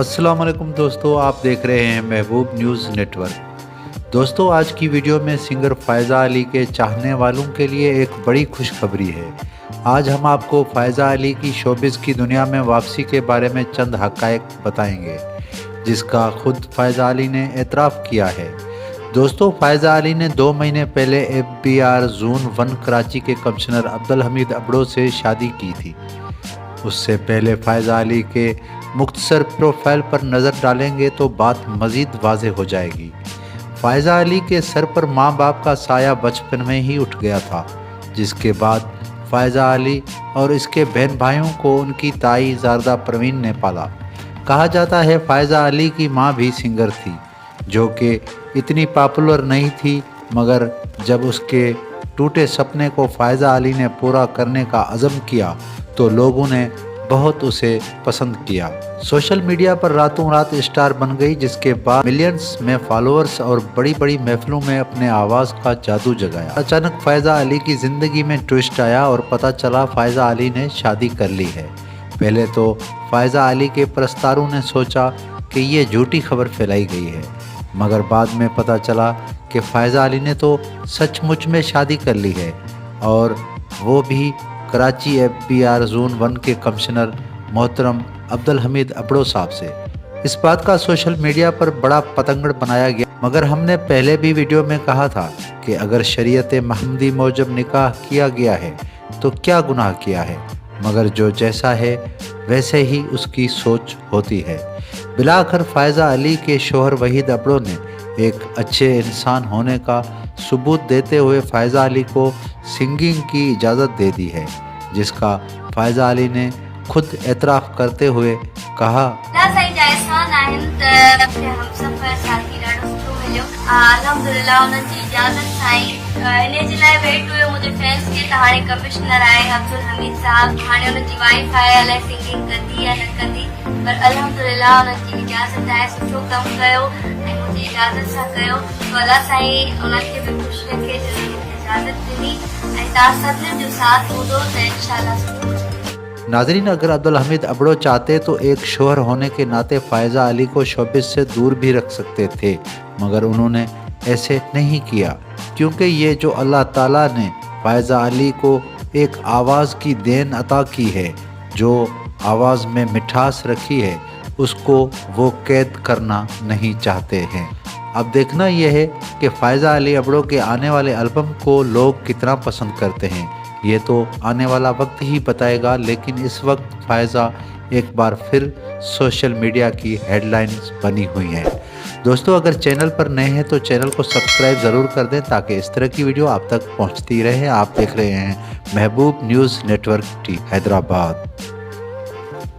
अस्सलाम वालेकुम दोस्तों, आप देख रहे हैं महबूब न्यूज़ नेटवर्क। दोस्तों, आज की वीडियो में सिंगर फ़ायज़ा अली के चाहने वालों के लिए एक बड़ी खुशखबरी है। आज हम आपको फ़ायज़ा अली की शोबिज़ की दुनिया में वापसी के बारे में चंद हक़ाइक़ बताएंगे, जिसका खुद फ़ायज़ा अली ने एतराफ़ किया है। दोस्तों, फ़ायज़ा अली ने 2 महीने पहले FBR ज़ोन 1 कराची के कमिश्नर अब्दुल हमीद अबड़ो से शादी की थी। उससे पहले फ़ायज़ा अली के मुख्तसर प्रोफाइल पर नज़र डालेंगे तो बात मज़ीद वाज़ेह हो जाएगी। फ़ायज़ा अली के सर पर माँ बाप का साया बचपन में ही उठ गया था, जिसके बाद फ़ायज़ा अली और इसके बहन भाइयों को उनकी ताई ज़ारदा परवीन ने पाला। कहा जाता है फ़ायज़ा अली की माँ भी सिंगर थी, जो कि इतनी पॉपुलर नहीं थी, मगर जब उसके टूटे सपने को फ़ायज़ा अली ने पूरा करने का अज़म किया तो लोगों ने बहुत उसे पसंद किया। सोशल मीडिया पर रातों रात स्टार बन गई, जिसके बाद मिलियंस में फॉलोअर्स और बड़ी बड़ी महफिलों में अपने आवाज़ का जादू जगाया। अचानक फ़ायज़ा अली की ज़िंदगी में ट्विस्ट आया और पता चला फ़ायज़ा अली ने शादी कर ली है। पहले तो फ़ायज़ा अली के परस्तारों ने सोचा कि ये झूठी खबर फैलाई गई है, मगर बाद में पता चला कि फ़ायज़ा अली ने तो सचमुच में शादी कर ली है, और वो भी कराची FBR ज़ोन 1 के कमिश्नर मोहतरम अब्दुल हमीद अबड़ो साहब से। इस बात का सोशल मीडिया पर बड़ा पतंगड़ बनाया गया, मगर हमने पहले भी वीडियो में कहा था कि अगर शरीयत महमदी मूजब निकाह किया गया है तो क्या गुनाह किया है, मगर जो जैसा है वैसे ही उसकी सोच होती है। बिलाखिर फ़ायज़ा अली के शोहर वहीद अबड़ो ने एक अच्छे इंसान होने का सबूत देते हुए फ़ायज़ा अली को सिंगिंग की इजाज़त दे दी है, जिसका फ़ायज़ा अली ने खुद एतराफ़ करते हुए कहा, अल्हम्दुलिल्लाह उन्हनि जी इजाज़त साईं इन जे लाइ वेट हुयो मुंहिंजे फैंस खे त हाणे कमिश्नर आहे अब्दुल हमीद साहब, हाणे उन्हनि जी वाइफ आहे, अलाए सिंगिंग कंदी या न कंदी, पर अल्हम्दुलिल्लाह उन्हनि जी इजाज़त आहे। सुठो कमु कयो ऐं मुंहिंजी इजाज़त सां कयो, तो अल्लाह साईं उन्हनि खे बि ख़ुशि रखे, इजाज़त ॾिनी ऐं तव्हां सभिनीनि जो साथ हूंदो त इंशाअल्लाह सुठो। नाज़रीन, अगर अब्दुल हमीद अबड़ो चाहते तो एक शोहर होने के नाते फ़ायज़ा अली को शोबिज़ से दूर भी रख सकते थे, मगर उन्होंने ऐसे नहीं किया, क्योंकि ये जो अल्लाह ताला ने फ़ायज़ा अली को एक आवाज़ की देन अता की है, जो आवाज़ में मिठास रखी है, उसको वो कैद करना नहीं चाहते हैं। अब देखना यह है कि फ़ायज़ा अली अबड़ो के आने वाले एल्बम को लोग कितना पसंद करते हैं। ये तो आने वाला वक्त ही बताएगा, लेकिन इस वक्त फ़ायज़ा एक बार फिर सोशल मीडिया की हेडलाइंस बनी हुई हैं। दोस्तों, अगर चैनल पर नए हैं तो चैनल को सब्सक्राइब ज़रूर कर दें, ताकि इस तरह की वीडियो आप तक पहुंचती रहे। आप देख रहे हैं महबूब न्यूज़ नेटवर्क हैदराबाद।